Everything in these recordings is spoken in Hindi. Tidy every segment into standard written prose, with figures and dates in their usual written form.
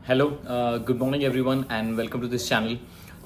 Hello, good morning everyone and welcome to this channel.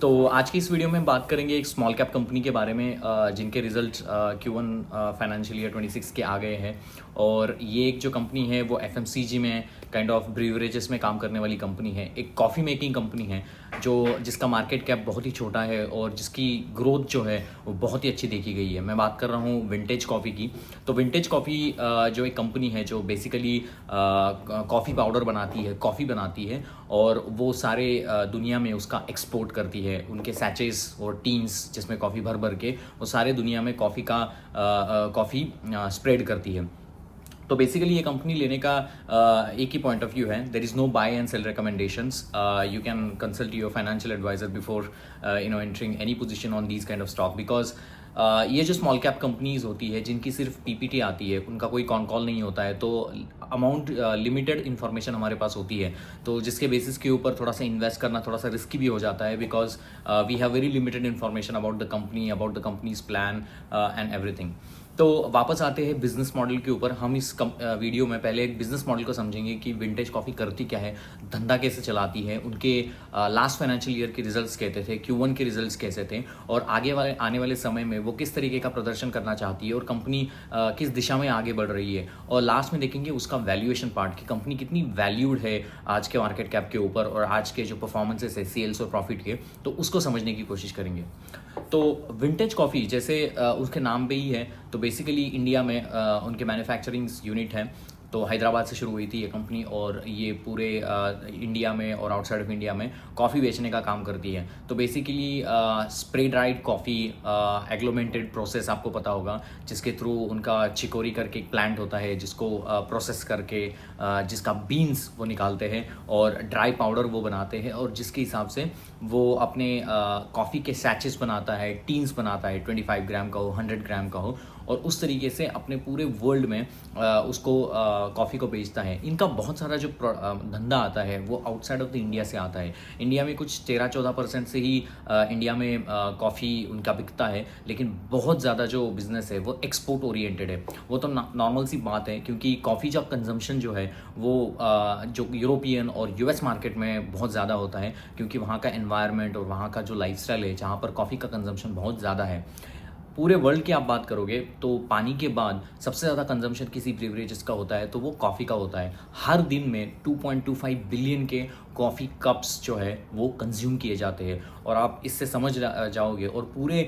तो आज की इस वीडियो में बात करेंगे एक स्मॉल कैप कंपनी के बारे में जिनके रिजल्ट Q1 फाइनेंशियल ईयर 26 के आ गए हैं। और ये एक जो कंपनी है वो FMCG में काइंड ऑफ ब्रीवरेजेस में काम करने वाली कंपनी है। एक कॉफ़ी मेकिंग कंपनी है जिसका मार्केट कैप बहुत ही छोटा है और जिसकी ग्रोथ जो है वो बहुत ही अच्छी देखी गई है। मैं बात कर रहा हूँ विंटेज कॉफ़ी की। तो विंटेज कॉफ़ी जो एक कंपनी है जो बेसिकली कॉफ़ी पाउडर बनाती है, कॉफ़ी बनाती है और वो सारे दुनिया में उसका एक्सपोर्ट करती है। उनके सैचेस और टीन्स जिसमें कॉफ़ी भर भर के वो सारे दुनिया में कॉफ़ी स्प्रेड करती है। तो बेसिकली ये कंपनी लेने का एक ही पॉइंट ऑफ व्यू है, there is no buy and sell recommendations. You can consult your financial advisor before entering any position on these kind of stock. Because ये जो स्मॉल कैप कंपनीज होती है जिनकी सिर्फ पीपीटी आती है, उनका कोई कॉन कॉल नहीं होता है, तो अमाउंट लिमिटेड इन्फॉर्मेशन हमारे पास होती है, तो जिसके बेसिस के ऊपर थोड़ा सा इन्वेस्ट करना थोड़ा सा रिस्की भी हो जाता है। Because we have very limited information about the companies plan and everything. तो वापस आते हैं बिजनेस मॉडल के ऊपर। हम इस वीडियो में पहले एक बिजनेस मॉडल को समझेंगे कि विंटेज कॉफ़ी करती क्या है, धंधा कैसे चलाती है, उनके लास्ट फाइनेंशियल ईयर के रिजल्ट्स कैसे थे, Q1 के रिजल्ट्स कैसे थे और आने वाले समय में वो किस तरीके का प्रदर्शन करना चाहती है और कंपनी किस दिशा में आगे बढ़ रही है। और लास्ट में देखेंगे उसका वैल्यूएशन पार्ट कि कंपनी कितनी वैल्यूड है आज के मार्केट कैप के ऊपर और आज के जो परफॉर्मेंसेस है सेल्स और प्रॉफिट के, तो उसको समझने की कोशिश करेंगे। तो विंटेज कॉफ़ी जैसे उसके नाम पे ही है, तो बेसिकली इंडिया में उनके मैन्युफैक्चरिंग यूनिट है। तो हैदराबाद से शुरू हुई थी ये कंपनी और ये पूरे इंडिया में और आउटसाइड ऑफ इंडिया में कॉफ़ी बेचने का काम करती है। तो basically spray dried coffee agglomerated process आपको पता होगा, जिसके थ्रू उनका चिकोरी करके एक प्लांट होता है जिसको प्रोसेस करके जिसका बीन्स वो निकालते हैं और ड्राई पाउडर वो बनाते हैं और जिसके हिसाब से वो अपने कॉफ़ी के सैचेस बनाता है, टीन्स बनाता है, 25 ग्राम का हो, 100 ग्राम का हो, और उस तरीके से अपने पूरे वर्ल्ड में उसको कॉफ़ी को बेचता है। इनका बहुत सारा जो धंधा आता है वो आउटसाइड ऑफ द इंडिया से आता है। इंडिया में कुछ 13-14% से ही इंडिया में कॉफ़ी उनका बिकता है, लेकिन बहुत ज़्यादा जो बिज़नेस है वो एक्सपोर्ट ओरिएंटेड है। वो तो नॉर्मल सी बात है क्योंकि कॉफ़ी का कंजम्पशन जो है वो जो यूरोपियन और US मार्केट में बहुत ज़्यादा होता है, क्योंकि वहाँ का एनवायरनमेंट और वहाँ का जो लाइफस्टाइल है जहाँ पर कॉफ़ी का कंजम्पशन बहुत ज़्यादा है। पूरे वर्ल्ड की आप बात करोगे तो पानी के बाद सबसे ज़्यादा कंजम्पशन किसी ब्रीवरेजेस का होता है तो वो कॉफ़ी का होता है। हर दिन में 2.25 बिलियन के कॉफ़ी कप्स जो है वो कंज्यूम किए जाते हैं। और आप इससे समझ जाओगे और पूरे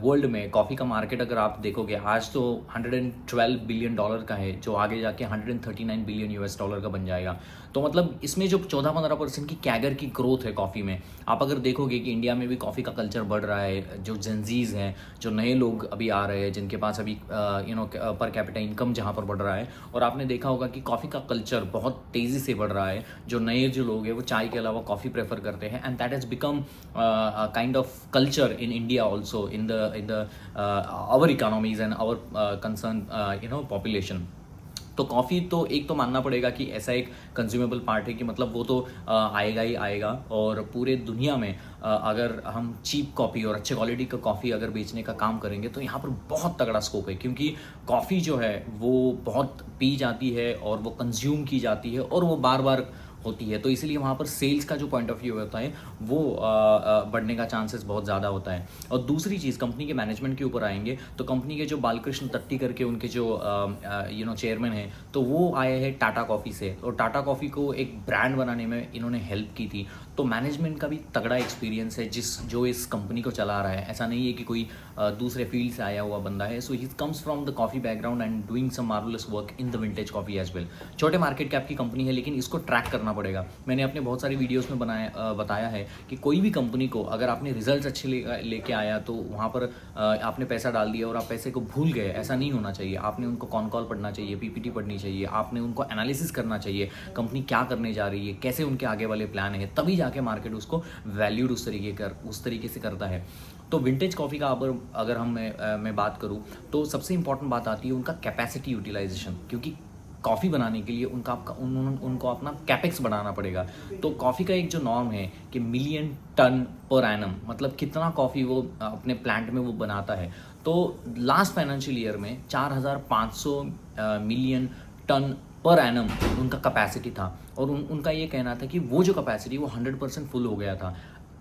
वर्ल्ड में कॉफ़ी का मार्केट अगर आप देखोगे आज तो $112 बिलियन का है, जो आगे जाके $139 बिलियन US का बन जाएगा। तो मतलब इसमें जो 14-15% की कैगर की ग्रोथ है कॉफ़ी में, आप अगर देखोगे कि इंडिया में भी कॉफ़ी का कल्चर बढ़ रहा है, जो जेनजीज हैं, जो नए लोग अभी आ रहे हैं जिनके पास अभी पर कैपिटा इनकम जहाँ पर बढ़ रहा है, और आपने देखा होगा कि कॉफ़ी का कल्चर बहुत तेज़ी से बढ़ रहा है। जो नए जो लोग हैं वो चाय के अलावा कॉफ़ी प्रेफर करते हैं and that has become kind of culture in India also in the our economies and our concern population. तो कॉफ़ी तो एक तो मानना पड़ेगा कि ऐसा एक कंज्यूमेबल पार्ट है कि मतलब वो तो आएगा ही आएगा। और पूरे दुनिया में अगर हम चीप कॉफ़ी और अच्छे क्वालिटी का कॉफ़ी अगर बेचने का काम करेंगे तो यहाँ पर बहुत तगड़ा स्कोप है, क्योंकि कॉफ़ी जो है वो बहुत पी जाती है और वो कंज्यूम की जाती है और वो बार बार होती है। तो इसलिए वहाँ पर सेल्स का जो पॉइंट ऑफ व्यू होता है वो बढ़ने का चांसेस बहुत ज़्यादा होता है। और दूसरी चीज़ कंपनी के मैनेजमेंट के ऊपर आएंगे तो कंपनी के जो बालकृष्ण तट्टी करके उनके जो चेयरमैन हैं, तो वो आए हैं टाटा कॉफ़ी से और टाटा कॉफ़ी को एक ब्रांड बनाने में इन्होंने हेल्प की थी। तो मैनेजमेंट का भी तगड़ा एक्सपीरियंस है जो इस कंपनी को चला रहा है। ऐसा नहीं है कि कोई दूसरे फील्ड से आया हुआ बंदा है। So he comes from the coffee background and doing some marvellous work in the vintage coffee as well. छोटे मार्केट कैप की कंपनी है लेकिन इसको ट्रैक करना पड़ेगा। मैंने अपने बहुत सारी वीडियोस में बताया है कि कोई भी कंपनी को अगर आपने रिजल्ट्स अच्छे लेके आया तो वहाँ पर आपने पैसा डाल दिया और आप पैसे को भूल गए, ऐसा नहीं होना चाहिए। आपने उनको कॉन कॉल पढ़ना चाहिए, पीपीटी पढ़नी चाहिए, आपने उनको एनालिसिस करना चाहिए कंपनी क्या करने जा रही है, कैसे उनके आगे वाले प्लान है, तभी जाके मार्केट उसको वैल्यूड उस तरीके से करता है। तो विंटेज कॉफ़ी का अगर मैं बात करूँ तो सबसे इंपॉर्टेंट बात आती है उनका कैपेसिटी यूटिलाइजेशन, क्योंकि कॉफ़ी बनाने के लिए उनको अपना कैपेक्स बढ़ाना पड़ेगा। तो कॉफ़ी का एक जो नॉर्म है कि मिलियन टन पर एनम, मतलब कितना कॉफ़ी वो अपने प्लांट में वो बनाता है। तो लास्ट फाइनेंशियल ईयर में 4,500 मिलियन टन पर एनम उनका कैपेसिटी था, और उनका ये कहना था कि वो जो कैपेसिटी वो 100% फुल हो गया था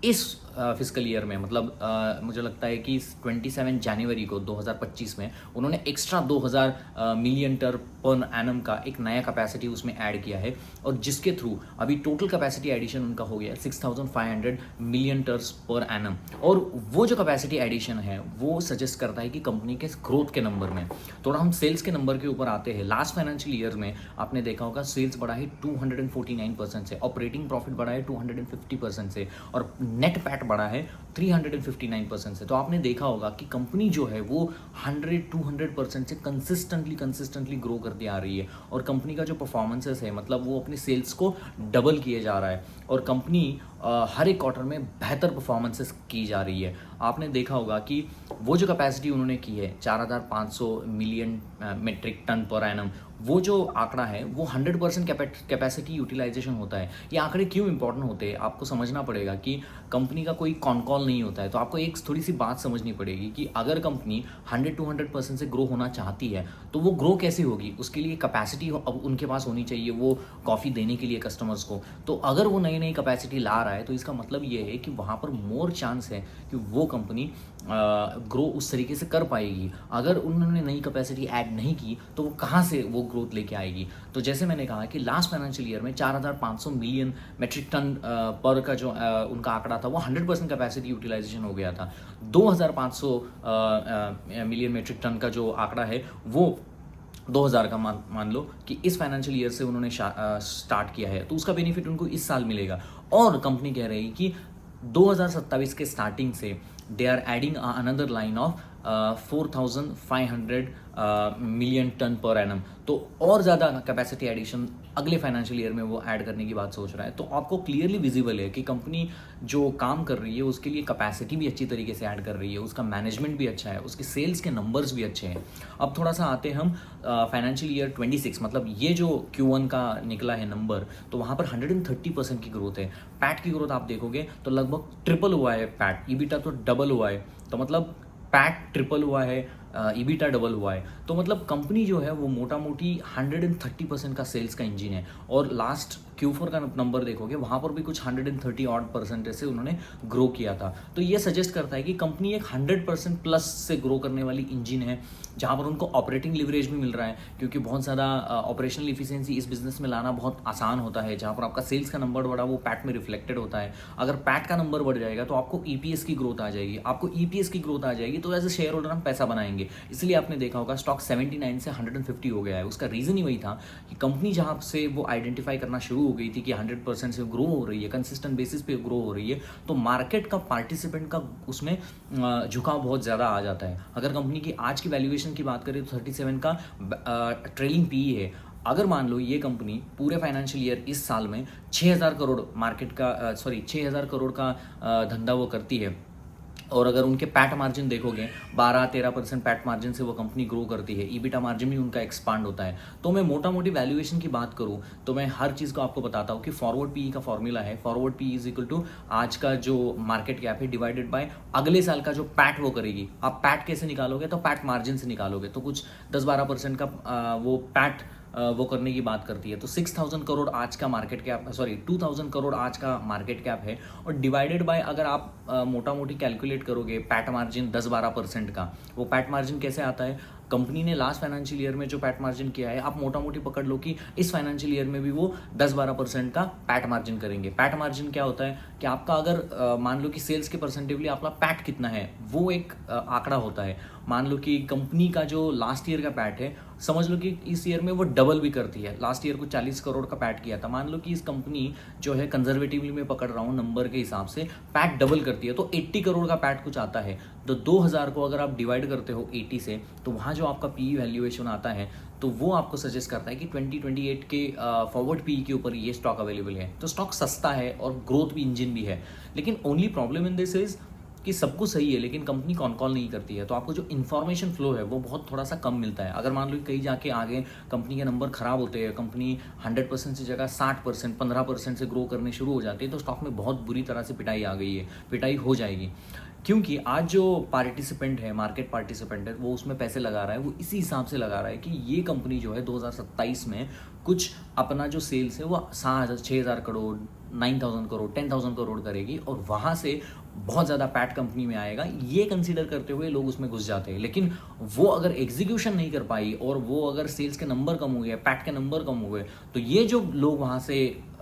इस फिजिकल ईयर में। मतलब मुझे लगता है कि 27 जनवरी को 2025 में उन्होंने extra 2000 million ton per annum का एक नया कैपेसिटी उसमें ऐड किया है, और जिसके थ्रू अभी टोटल कैपेसिटी एडिशन उनका हो गया 6500 मिलियन टर्स पर एनम। और वो जो कैपेसिटी एडिशन है वो सजेस्ट करता है कि कंपनी के ग्रोथ के नंबर में। थोड़ा हम सेल्स के नंबर के ऊपर आते हैं। लास्ट फाइनेंशियल ईयर में आपने देखा होगा सेल्स बढ़ा है 249% से, ऑपरेटिंग प्रॉफिट बढ़ा है 250% से, और नेट पैट बढ़ा है 359% से। तो आपने देखा होगा कि कंपनी जो है वो 100-200% से कंसिस्टेंटली ग्रो करती आ रही है, और कंपनी का जो परफॉर्मेंसेस है मतलब वो अपनी सेल्स को डबल किए जा रहा है, और कंपनी हर एक क्वार्टर में बेहतर परफॉर्मेंसेस की जा रही है। आपने देखा होगा कि वो जो कैपेसिटी उन्होंने की है 4500 million metric ton per annum, वो जो आंकड़ा है वो 100% कैपेसिटी यूटिलाइजेशन होता है। ये आंकड़े क्यों इंपॉर्टेंट होते हैं आपको समझना पड़ेगा कि कंपनी का कोई कॉल नहीं होता है। तो आपको एक थोड़ी सी बात समझनी पड़ेगी कि अगर कंपनी 100-200% से ग्रो होना चाहती है तो वो ग्रो कैसे होगी, उसके लिए कैपेसिटी अब उनके पास होनी चाहिए वो कॉफ़ी देने के लिए कस्टमर्स को। तो अगर वो नई कैपेसिटी ला रहा है तो इसका मतलब ये है कि वहाँ पर मोर चांस है कि वो कंपनी ग्रो उस तरीके से कर पाएगी। अगर उन्होंने नई कैपेसिटी ऐड नहीं की तो वो कहाँ से वो ग्रोथ लेके आएगी। तो जैसे मैंने कहा कि लास्ट फाइनेंशियल ईयर में 4500 मिलियन मेट्रिक टन पर का जो उनका आंकड़ा था वो 100% कैपेसिटी यूटिलाइजेशन हो गया था। 2500 मिलियन मेट्रिक टन का जो आंकड़ा है वो 2000 का मान लो कि इस फाइनेंशियल ईयर से उन्होंने स्टार्ट किया है, तो उसका बेनिफिट उनको इस साल मिलेगा। और कंपनी कह रही है कि 2027 के स्टार्टिंग से they are adding another line of 4500 million ton per annum. तो और ज़्यादा कैपेसिटी एडिशन अगले फाइनेंशियल ईयर में वो ऐड करने की बात सोच रहा है। तो आपको क्लियरली विजिबल है कि कंपनी जो काम कर रही है उसके लिए कैपेसिटी भी अच्छी तरीके से ऐड कर रही है, उसका मैनेजमेंट भी अच्छा है, उसके सेल्स के नंबर्स भी अच्छे हैं। अब थोड़ा सा आते हैं हम फाइनेंशियल ईयर 26, मतलब ये जो Q1 का निकला है नंबर, तो वहाँ पर 130% की ग्रोथ है। पैट की ग्रोथ आप देखोगे तो लगभग ट्रिपल हुआ है पैट, ईबिटा तो डबल हुआ है। तो मतलब पैट ट्रिपल हुआ है, ईबिटा डबल हुआ है। तो मतलब कंपनी जो है वो मोटा मोटी 130% का सेल्स का इंजन है। और लास्ट Q4 का नंबर देखोगे वहाँ पर भी कुछ 130 ऑड परसेंटेज से उन्होंने ग्रो किया था। तो ये सजेस्ट करता है कि कंपनी एक 100% प्लस से ग्रो करने वाली इंजन है, जहाँ पर उनको ऑपरेटिंग लिवरेज भी मिल रहा है, क्योंकि बहुत ज़्यादा ऑपरेशनल इफिशिएंसी इस बिजनेस में लाना बहुत आसान होता है। जहाँ पर आपका सेल्स का नंबर बढ़ा वो पैट में रिफ्लेक्टेड होता है। अगर पैट का नंबर बढ़ जाएगा तो आपको EPS की ग्रोथ आ जाएगी, आपको EPS की ग्रोथ आ जाएगी, तो एज ए शेयर होल्डर हम पैसा बनाएंगे। इसलिए आपने देखा होगा स्टॉक 79 से 150 हो गया है। उसका रीज़न ही वही था कि कंपनी जहाँ से वो आइडेंटिफाई करना शुरू हो गई थी कि 100% से ग्रो हो रही है, कंसिस्टेंट बेसिस पे ग्रो हो रही है, तो मार्केट का पार्टिसिपेंट का उसमें झुकाव बहुत ज़्यादा आ जाता है। अगर कंपनी की आज की वैल्यूएशन की बात करें तो 37 का ट्रेलिंग PE है। अगर मान लो ये कंपनी पूरे फाइनेंशियल ईयर इस साल में 6000 करोड़ मार्केट का 6000 करोड़ का धंधा वो करती है, और अगर उनके पैट मार्जिन देखोगे 12-13% पैट मार्जिन से वो कंपनी ग्रो करती है, ईबिटा मार्जिन भी उनका एक्सपांड होता है। तो मैं मोटा मोटी वैल्यूएशन की बात करूँ तो मैं हर चीज़ को आपको बताता हूँ कि फॉरवर्ड PE का फॉर्मूला है, forward PE is equal to आज का जो मार्केट कैप है डिवाइडेड बाय अगले साल का जो पैट वो करेगी। आप पैट कैसे निकालोगे, तो पैट मार्जिन से निकालोगे, तो कुछ 10-12% का वो पैट वो करने की बात करती है। तो 6000 करोड़ आज का मार्केट कैप, 2000 करोड़ आज का मार्केट कैप है, और डिवाइडेड बाय अगर आप मोटा मोटी कैलकुलेट करोगे पैट मार्जिन 10-12% का, वो पैट मार्जिन कैसे आता है, कंपनी ने लास्ट फाइनेंशियल ईयर में जो पैट मार्जिन किया है आप मोटा मोटी पकड़ लो कि इस फाइनेंशियल ईयर में भी वो 10-12% का पैट मार्जिन करेंगे। पैट मार्जिन क्या होता है कि आपका अगर मान लो कि सेल्स के परसेंटेवली आपका पैट कितना है वो एक आंकड़ा होता है। मान लो कि कंपनी का जो लास्ट ईयर का पैट है, समझ लो कि इस ईयर में वो डबल भी करती है। लास्ट ईयर को 40 करोड़ का पैट किया था, मान लो कि इस कंपनी जो है कंजर्वेटिवली मैं पकड़ रहा हूँ नंबर के हिसाब से, पैट डबल करती है तो 80 करोड़ का पैट कुछ आता है। तो 2000 को अगर आप डिवाइड करते हो 80 से, तो वहाँ जो आपका PE वैल्यूएशन आता है तो वो आपको सजेस्ट करता है कि 2028 के फॉरवर्ड PE के ऊपर ये स्टॉक अवेलेबल है। तो स्टॉक सस्ता है और ग्रोथ भी इंजन भी है। लेकिन only problem in this is कि सब कुछ सही है लेकिन कंपनी कॉल नहीं करती है, तो आपको जो इन्फॉर्मेशन फ्लो है वो बहुत थोड़ा सा कम मिलता है। अगर मान लो कहीं जाके आगे कंपनी के नंबर खराब होते हैं, कंपनी 100% से जगह 60%, 15% से ग्रो करने शुरू हो जाती है, तो स्टॉक में बहुत बुरी तरह से पिटाई आ गई है, पिटाई हो जाएगी। क्योंकि आज जो पार्टिसिपेंट है, मार्केट पार्टिसिपेंट है, वो उसमें पैसे लगा रहा है, वो इसी हिसाब से लगा रहा है कि ये कंपनी जो है 2027 में कुछ अपना जो सेल्स है वो 6,000 करोड़, 9,000 करोड़, 10,000 करोड़ करेगी और वहाँ से बहुत ज़्यादा पैट कंपनी में आएगा, ये कंसीडर करते हुए लोग उसमें घुस जाते हैं। लेकिन वो अगर एग्जीक्यूशन नहीं कर पाई और वो अगर सेल्स के नंबर कम हो गए, पैट के नंबर कम हो गए, तो ये जो लोग वहाँ से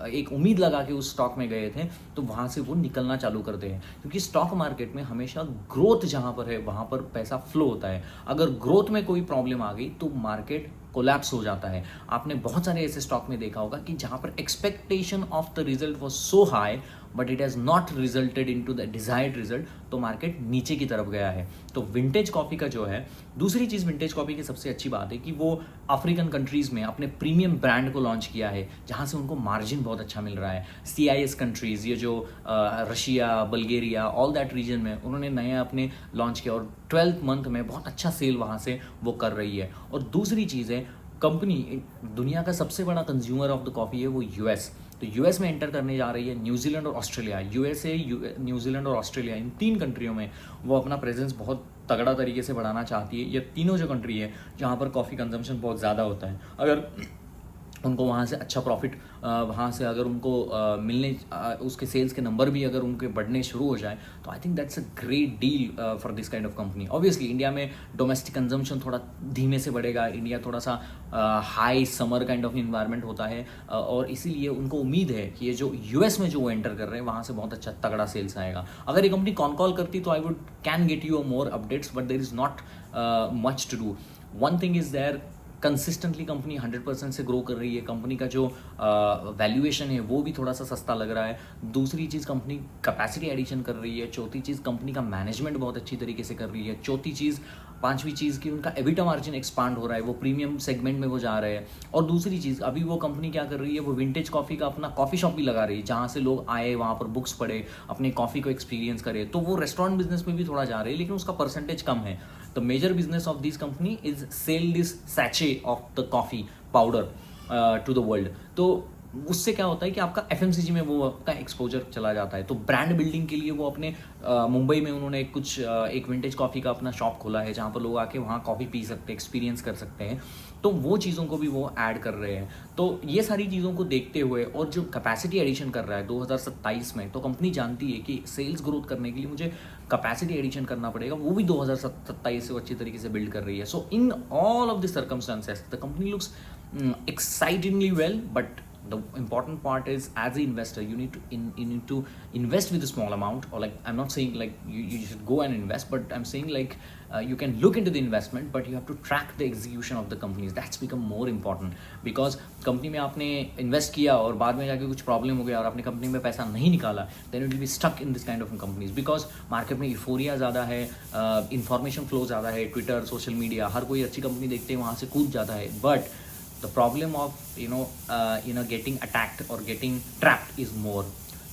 एक उम्मीद लगा के उस स्टॉक में गए थे, तो वहाँ से वो निकलना चालू करते हैं। क्योंकि स्टॉक मार्केट में हमेशा ग्रोथ जहाँ पर है वहाँ पर पैसा फ्लो होता है। अगर ग्रोथ में कोई प्रॉब्लम आ गई तो मार्केट कोलैप्स हो जाता है। आपने बहुत सारे ऐसे स्टॉक में देखा होगा कि जहाँ पर expectation of the result was so high but it has not resulted in to the desired result, तो मार्केट नीचे की तरफ गया है। तो विंटेज कॉफ़ी का जो है, दूसरी चीज़ विंटेज कॉफ़ी की सबसे अच्छी बात है कि वो अफ्रीकन कंट्रीज़ में अपने प्रीमियम ब्रांड को लॉन्च किया है, जहाँ से उनको मार्जिन बहुत अच्छा मिल रहा है। CIS कंट्रीज़, ये जो Russia, Bulgaria, all that region में उन्होंने नया अपने लॉन्च किया और 12th मंथ में बहुत अच्छा सेल वहाँ से वो कर रही है। और दूसरी चीज़ है, कंपनी दुनिया का सबसे बड़ा कंज्यूमर ऑफ द कॉफ़ी है वो US। तो US में एंटर करने जा रही है। न्यूजीलैंड और ऑस्ट्रेलिया, USA, न्यूजीलैंड और ऑस्ट्रेलिया, इन 3 कंट्रियों में वो अपना प्रेजेंस बहुत तगड़ा तरीके से बढ़ाना चाहती है। ये तीनों जो कंट्री है जहाँ पर कॉफ़ी कंजम्पशन बहुत ज़्यादा होता है, अगर उनको वहाँ से अच्छा प्रॉफिट, वहाँ से अगर उनको मिलने, उसके सेल्स के नंबर भी अगर उनके बढ़ने शुरू हो जाए, तो I think that's a great deal for this kind of company. Obviously India में डोमेस्टिक कंजम्पशन थोड़ा धीमे से बढ़ेगा, इंडिया थोड़ा सा high summer kind of environment होता है, और इसीलिए उनको उम्मीद है कि ये जो US में जो वो एंटर कर रहे हैं वहाँ से बहुत अच्छा तगड़ा सेल्स आएगा। अगर ये कंपनी कॉल करती तो I would can get you more updates, but there is not much to do. One thing is there, consistently company 100% से ग्रो कर रही है। कंपनी का जो वैल्यूएशन है वो भी थोड़ा सा सस्ता लग रहा है। दूसरी चीज़, कंपनी कैपेसिटी एडिशन कर रही है। चौथी चीज़, कंपनी का मैनेजमेंट बहुत अच्छी तरीके से कर रही है। चौथी चीज़, पांचवी चीज़ कि उनका एबिटा मार्जिन एक्सपांड हो रहा है, वो प्रीमियम सेगमेंट में वो जा रहे हैं। और दूसरी चीज़, अभी वो कंपनी क्या कर रही है, वो विंटेज कॉफ़ी का अपना कॉफ़ी शॉप भी लगा रही है, जहाँ से लोग आए, वहाँ पर बुक्स पढ़े, अपने कॉफ़ी को एक्सपीरियंस करे। तो वो रेस्टोरेंट बिजनेस में भी थोड़ा जा रहे हैं, लेकिन उसका परसेंटेज कम है। The major business of this company is sell this sachet of the coffee powder to the world. तो उससे क्या होता है कि आपका FMCG में वो का एक्सपोजर चला जाता है। तो ब्रांड बिल्डिंग के लिए वो अपने मुंबई में उन्होंने एक विंटेज कॉफ़ी का अपना शॉप खोला है, जहाँ पर लोग आके वहाँ कॉफ़ी पी सकते हैं, एक्सपीरियंस कर सकते हैं। तो वो चीज़ों को भी वो ऐड कर रहे हैं। तो ये सारी चीज़ों को देखते हुए और जो कैपेसिटी एडिशन कर रहा है 2027 में, तो कंपनी जानती है कि सेल्स ग्रोथ करने के लिए मुझे कैपेसिटी एडिशन करना पड़ेगा, वो भी 2027 से अच्छी तरीके से बिल्ड कर रही है। So in all of the circumstances the company looks excitingly well, but the important part is, as an investor, you need to invest with a small amount, or like, I'm not saying like you should go and invest, but I'm saying like you can look into the investment, but you have to track the execution of the companies. That's become more important, because company में आपने इन्वेस्ट किया और बाद में जाके कुछ प्रॉब्लम हो गया और आपने कंपनी में पैसा नहीं निकाला, then it will be stuck in this kind of companies, because market में यूफोरिया ज़्यादा है, इंफॉर्मेशन फ्लो ज़्यादा है, ट्विटर, सोशल मीडिया, हर कोई अच्छी कंपनी देखते हैं वहाँ से कूद जाता है। But the problem of getting attacked or getting trapped is more.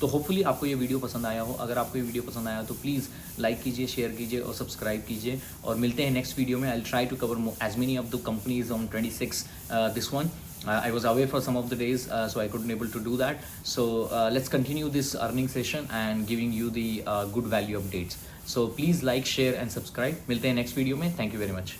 तो होपफुली आपको ये वीडियो पसंद आया हो। अगर आपको ये वीडियो पसंद आया तो प्लीज़ लाइक कीजिए, शेयर कीजिए और सब्सक्राइब कीजिए, और मिलते हैं नेक्स्ट वीडियो में। I will try to cover as many of the companies on 26 this one. I was away for some of the days, so I couldn't able to do that. So let's continue this earning session and giving you the good value updates. So please like, share and subscribe. मिलते हैं नेक्स्ट वीडियो में। Thank you very much.